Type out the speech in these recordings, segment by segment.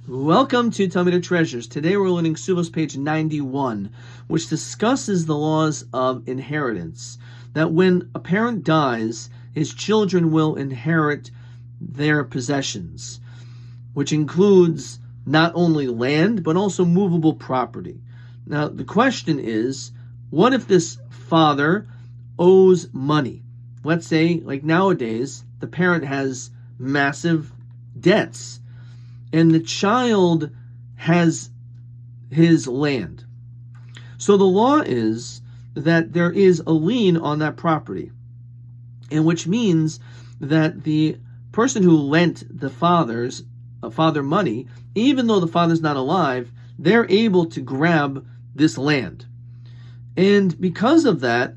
Welcome to Talmudic Treasures. Today we're learning Suvos page 91, which discusses the laws of inheritance. That when a parent dies, his children will inherit their possessions, which includes not only land, but also movable property. Now, the question is, what if this father owes money? Let's say, like nowadays, the parent has massive debts, and the child has his land. So the law is that there is a lien on that property, and which means that the person who lent the father money, even though the father's not alive, they're able to grab this land. And because of that,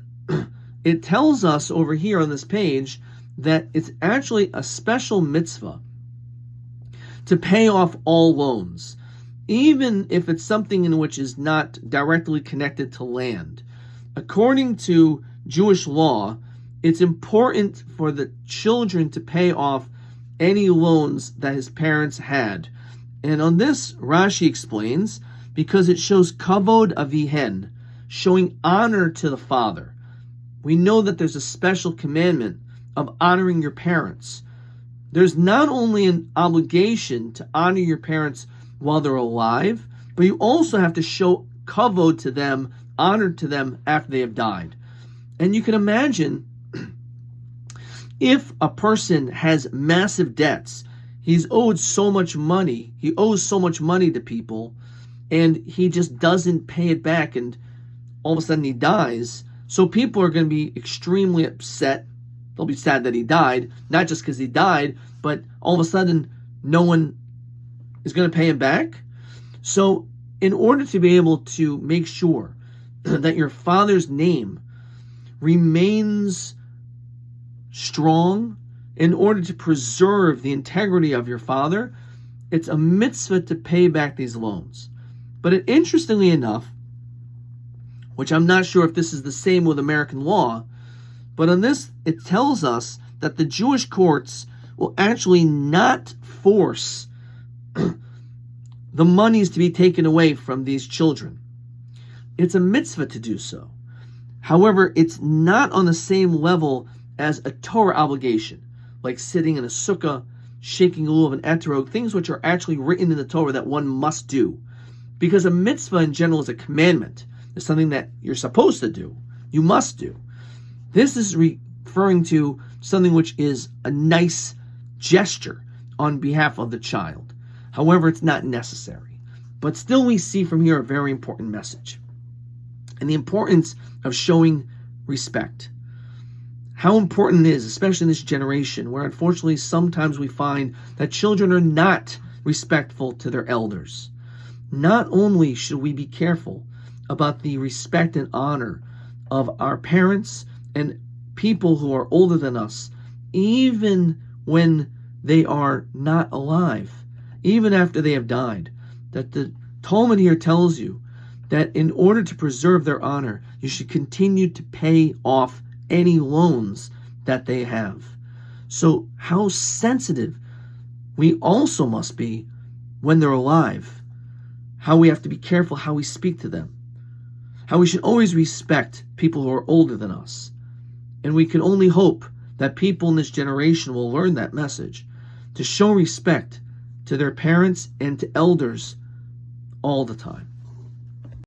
it tells us over here on this page that it's actually a special mitzvah to pay off all loans, even if it's something in which is not directly connected to land. According to Jewish law, it's important for the children to pay off any loans that his parents had. And on this, Rashi explains, because it shows kavod avihen, showing honor to the father. We know that there's a special commandment of honoring your parents. There's not only an obligation to honor your parents while they're alive, but you also have to show kavod to them, honor to them after they have died. And you can imagine if a person has massive debts, he owes so much money to people, and he just doesn't pay it back, and all of a sudden he dies. So people are going to be extremely upset. They'll be sad that he died, not just because he died, but all of a sudden no one is going to pay him back. So in order to be able to make sure that your father's name remains strong, in order to preserve the integrity of your father, it's a mitzvah to pay back these loans. But interestingly enough, which I'm not sure if this is the same with American law, but on this, it tells us that the Jewish courts will actually not force the monies to be taken away from these children. It's a mitzvah to do so. However, it's not on the same level as a Torah obligation, like sitting in a sukkah, shaking a lulav and etrog, things which are actually written in the Torah that one must do. Because a mitzvah in general is a commandment. It's something that you're supposed to do. You must do. This is referring to something which is a nice gesture on behalf of the child. However, it's not necessary. But still we see from here a very important message. And the importance of showing respect. How important it is, especially in this generation, where unfortunately sometimes we find that children are not respectful to their elders. Not only should we be careful about the respect and honor of our parents and people who are older than us, even when they are not alive, even after they have died. That the Talmud here tells you that in order to preserve their honor, you should continue to pay off any loans that they have. So how sensitive we also must be when they're alive. How we have to be careful how we speak to them. How we should always respect people who are older than us. And we can only hope that people in this generation will learn that message, to show respect to their parents and to elders all the time.